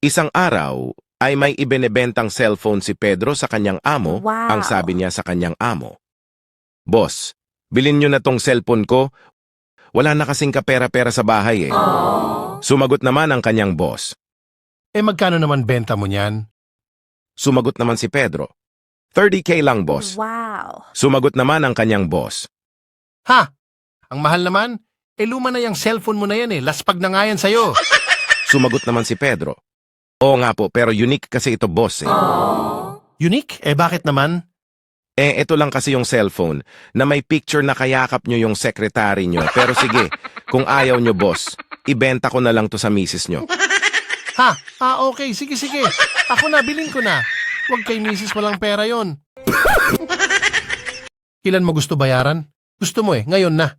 Isang araw ay may ibinebentang cellphone si Pedro sa kanyang amo. Wow. Ang sabi niya sa kanyang amo, "Boss, bilhin niyo na tong cellphone ko. Wala na kasing kapera-pera sa bahay eh." Sumagot naman ang kanyang boss. Magkano naman benta mo niyan? Sumagot naman si Pedro, "30K lang, boss." Wow. Sumagot naman ang kanyang boss. Ha? Ang mahal naman? Luma na yung cellphone mo na yan Laspag na nga yan sa'yo. Sumagot naman si Pedro, "Oo nga po, pero unique kasi ito, boss eh." Unique? Bakit naman? Ito lang kasi yung cellphone na may picture na kayakap nyo yung sekretary nyo. Pero sige, kung ayaw nyo, boss, ibenta ko na lang to sa misis nyo. Ha? Okay. Sige. Ako na, bilhin ko na. Huwag kay misis walang pera yon. Ilan mo gusto bayaran? Gusto mo ngayon na.